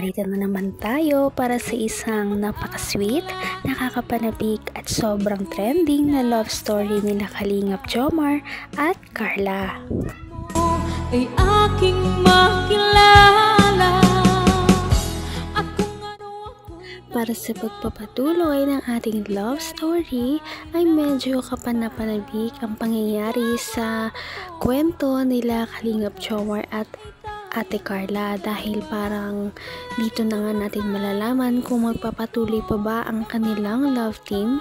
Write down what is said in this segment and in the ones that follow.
narito na naman tayo para sa isang napaka-sweet, nakakapanabik at sobrang trending na love story nila Kalingap Jomar at Carla. Ay aking makilala. Para sa pagpapatuloy ng ating love story ay medyo kapanapanabik ang pangyayari sa kwento nila Kalingap Jomar at Ate Carla dahil parang dito na nga natin malalaman kung magpapatuloy pa ba ang kanilang love team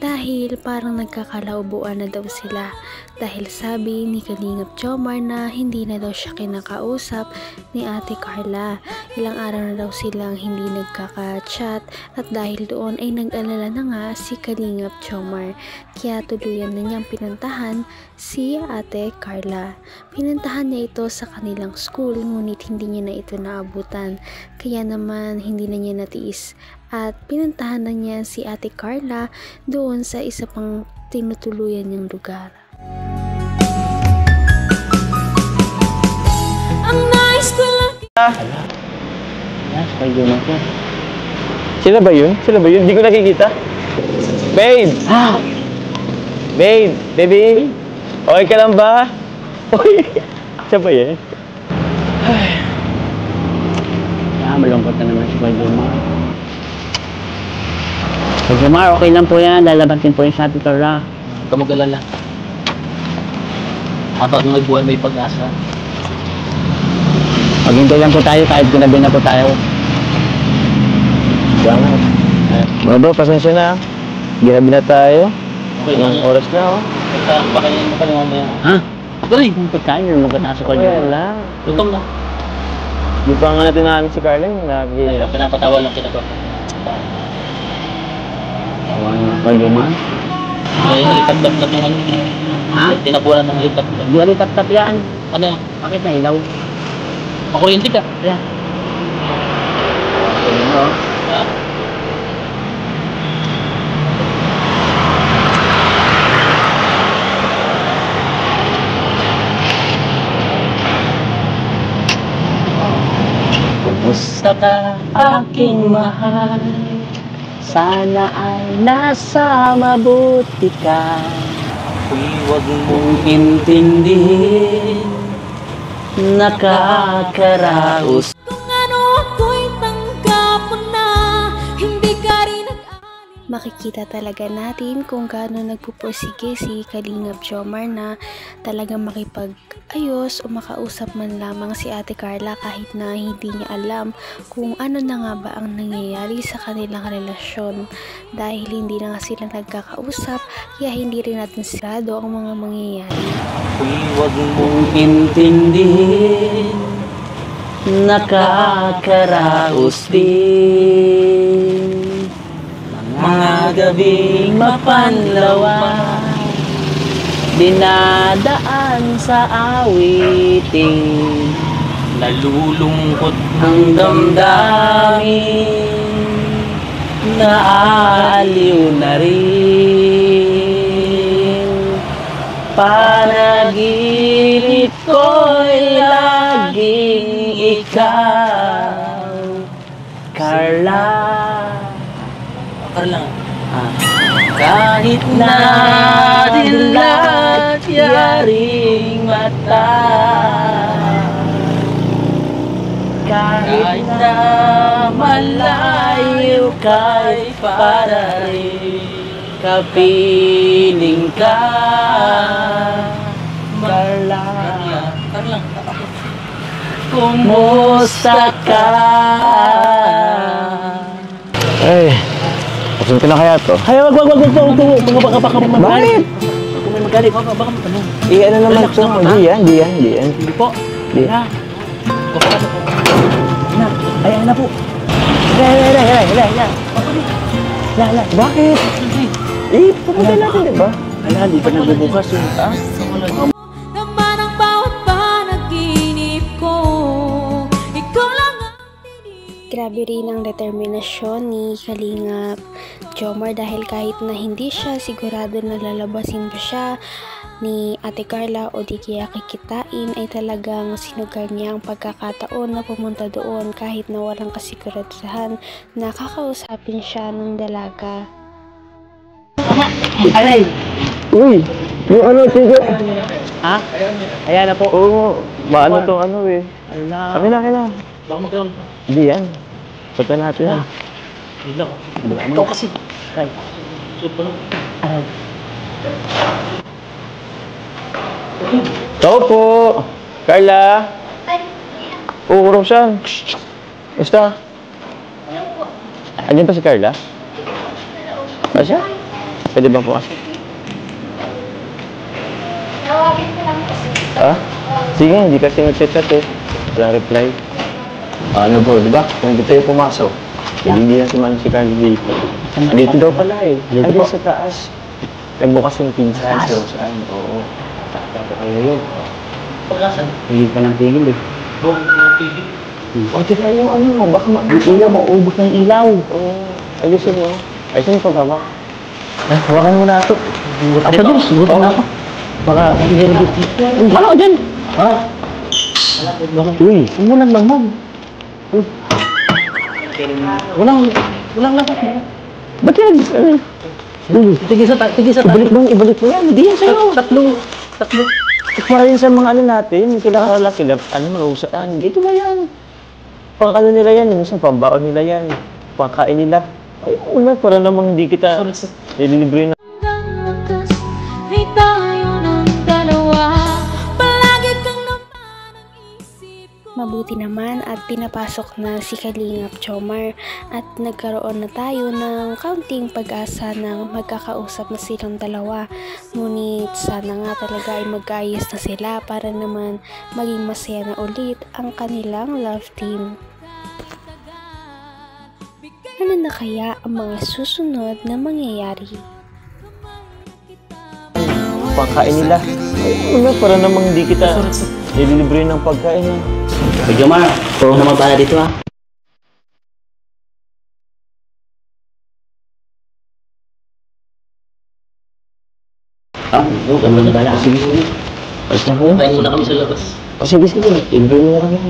dahil parang nagkakalaubuan na daw sila dahil sabi ni Kalingap Jomar na hindi na daw siya kinakausap ni Ate Carla. Ilang araw na daw silang hindi nagkaka-chat at dahil doon ay nag-alala na nga si Kalingap Jomar kaya tuluyan na niyang pinuntahan si Ate Carla. Pinuntahan niya ito sa kanilang school ngunit hindi niya na ito naabutan kaya naman hindi na niya natiis at pinuntahan na niya si Ate Carla doon sa isa pang tinutuluyan niyang lugar. Ang nice ko lang. Sila ba yun? Sila ba yun? Hindi ko nakikita. Babe! Babe! Baby! Okay ka lang ba? Uy! Siya ba yan? Malungkot na naman si Kuya Jomar. Kuya Jomar, okay lang po yan. Lalabatin po yung sa Ate Carla. Huwag ka mag-alala. Habang nagbuhay may pag-asa. Maghintay lang po tayo kahit ginabi na po tayo. Salamat. Bro, pasensya na. Ginabi na tayo. Okay lang. Oras na, oh. Baka yung makalingan mo yan. Ha? Dali! Yung pagkain, yung maganda sa Kuya Jomar. Wala. Lutom na. Di pa nga natin namin si Carla yung lagi. Ay, pinapatawa lang kita ko. Tawa nga Kuya Jomar. Ay, lipat-tap na yung ano. Ha? Tinabunan ng lipat-tap. Di ka tap-tap yan. Ano yan? Bakit na ilaw? Makuryente ka. Ayan. Ha? Kumusta ka aking mahal? Sana ay nasa mabuti ka. Huwag Kung intindihin, nakakaraos. Kung ano ako'y tanggap mo na, hindi ka rin nag-alala. Makikita talaga natin kung gaano nagpupursige si Kalingap Jomar na talagang makipag-ayos o makausap man lamang si Ate Carla kahit na hindi niya alam kung ano na nga ba ang nangyayari sa kanilang relasyon dahil hindi na nga sila nagkakausap kaya hindi rin natin sigurado ang mga mangyayari. Huwag Kung intindihin, nakakaraos din. Mga gabing mapanlawan, dinadaan sa awiting, nalulungkot ang damdamin, naaaliw na rin. Panaginip ko'y laging ikaw, Carla. lang. Kahit na dilat yaring mata, kahit na malayo kay para rin kapiling ka, Carla. Lang. Kumusta ka? Ay, pasin ko na kaya to. Ay, wag. Baka Bakit? Kung may magalit, baka ano? Ano naman to? Di yan. Hindi po. Di. Na. Ayan na po. Hala. Bakit? Pupunta natin, di ba? Hala, di pa nagbubukas yun. Naman ang bawat panaginip ko, ikaw lang ang tinig. Grabe rin ang determinasyon ni Kalingap Jomar dahil kahit na hindi siya sigurado na lalabasin pa siya ni Ate Carla o di kaya kikitain, ay talagang sinugal niya ang pagkakataon na pumunta doon kahit na walang kasiguraduhan na kakausapin siya ng dalaga. Alay! Uy! Yung ano, sige. Ha? Ayan na po. Oo, maano to ano eh. Ala. Kami na. Baka magkaroon. Hindi yan. Punta natin yan. Hindi lang. Ikaw kasi. Ay. Shoot mo lang. Alay. Tao po! Carla! Oo, Rosan. Basta? Andiyan pa si Carla? Asya? Pwede ba po kasi? Tawagin ko lang kasi. Ah? Sige, hindi kasi nag-chat eh. Walang reply. Ano po, di ba? Kung hindi tayo pumasok, hindi na si Carla dito. Dito daw pala eh. Dito sa taas. Nagbukas yung pinsan si Rosan. Oo. Ano yun? Pagkasan. Hindi ka ng tingin eh. Buong yung TV. O, tira yung ano mo. Baka Maubos ng ilaw. Oo. Ayusin mo. Ayusin mo pa ba? Hawakan mo na ito. Ako din, gutom na ako. Baka hindi rin gusto. Wala ko dyan. Ha? Uy! Huwag mo nang langmang. Walang lakas mo. Ba't yan? Tigil sa Ibalik mo yan. Hindi yan sa'yo. Tatlo. Para yun sa mga ano natin, kilala, ano, marusaan. Dito ba yan? Pang ano nila yan, minsan pambaon nila yan. Pangkain nila. Ay, una, para namang hindi kita nililibre na. Hanggang wakas ay tayo ng dalawa. Palagi kang naman ang isip ko. Mabuti naman at pinapasok na si Kalingap Jomar at nagkaroon na tayo ng kaunting pag-asa na magkakausap na silang dalawa. Ngunit sana nga talaga ay mag-ayos na sila para naman maging masaya na ulit ang kanilang love team. Ano na kaya ang mga susunod na mangyayari? Pangkain nila. Ay, una, para namang hindi kita nililibre ng pagkain. Kuya Jomar, puro naman pala dito ha. Ganda na bala. Sige. Ayos na ko. Kain muna kami sa labas. Sige. Libre mo na kami.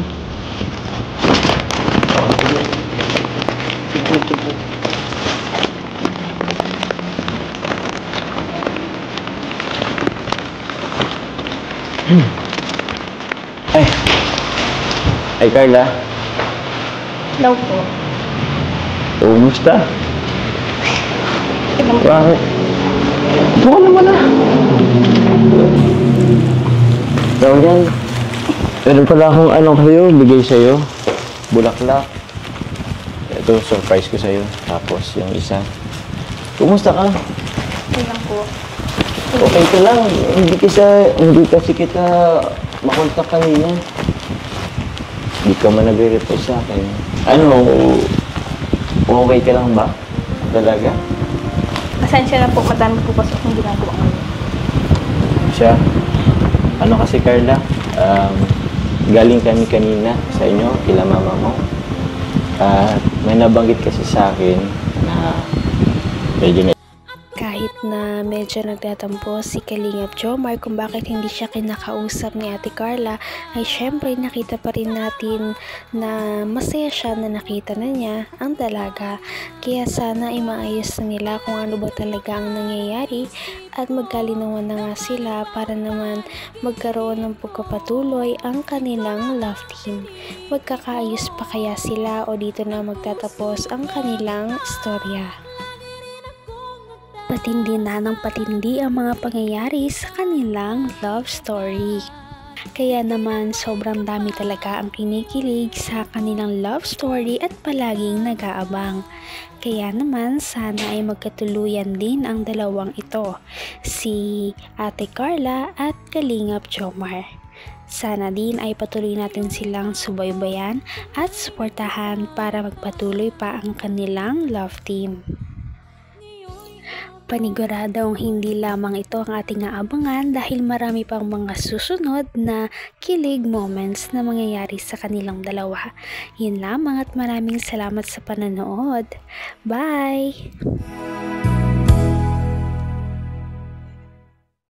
Ay, Carla. Hello po. Kumusta? Bakit? Ito ka naman ah. Daw yan. Meron pala akong ano kayo, bigay sa'yo. Bulaklak. Ito, surprise ko sa'yo. Tapos yung isa. Kumusta ka? Okay lang po. Okay ka lang. Hindi kasi kita makontak kanina. Hindi ka man nagre-reply sa akin. Ano, okay ka lang ba? Talaga? Pasensya na po, madami po kasi akong ginagawa ngayon. Siya. Ano kasi Carla, galing kami kanina sa inyo, kila mama mo. At may nabanggit kasi sa akin na medyo Kahit na medyo nagtatampo si Kalingap Jomar kung bakit hindi siya kinakausap ni Ate Carla, ay syempre nakita pa rin natin na masaya siya na nakita na niya ang dalaga. Kaya sana ay maayos na nila kung ano ba talaga ang nangyayari at magkalinawan na nga sila para naman magkaroon ng pagkapatuloy ang kanilang love team. Magkakaayos pa kaya sila o dito na magtatapos ang kanilang istorya? Patindi na ng patindi ang mga pangyayari sa kanilang love story. Kaya naman sobrang dami talaga ang kinikilig sa kanilang love story at palaging nag-aabang. Kaya naman sana ay magkatuluyan din ang dalawang ito, si Ate Carla at Kalingap Jomar. Sana din ay patuloy natin silang subaybayan at suportahan para magpatuloy pa ang kanilang love team. Paniguradong hindi lamang ito ang ating aabangan dahil marami pang mga susunod na kilig moments na mangyayari sa kanilang dalawa. Yun lamang at maraming salamat sa pananood. Bye!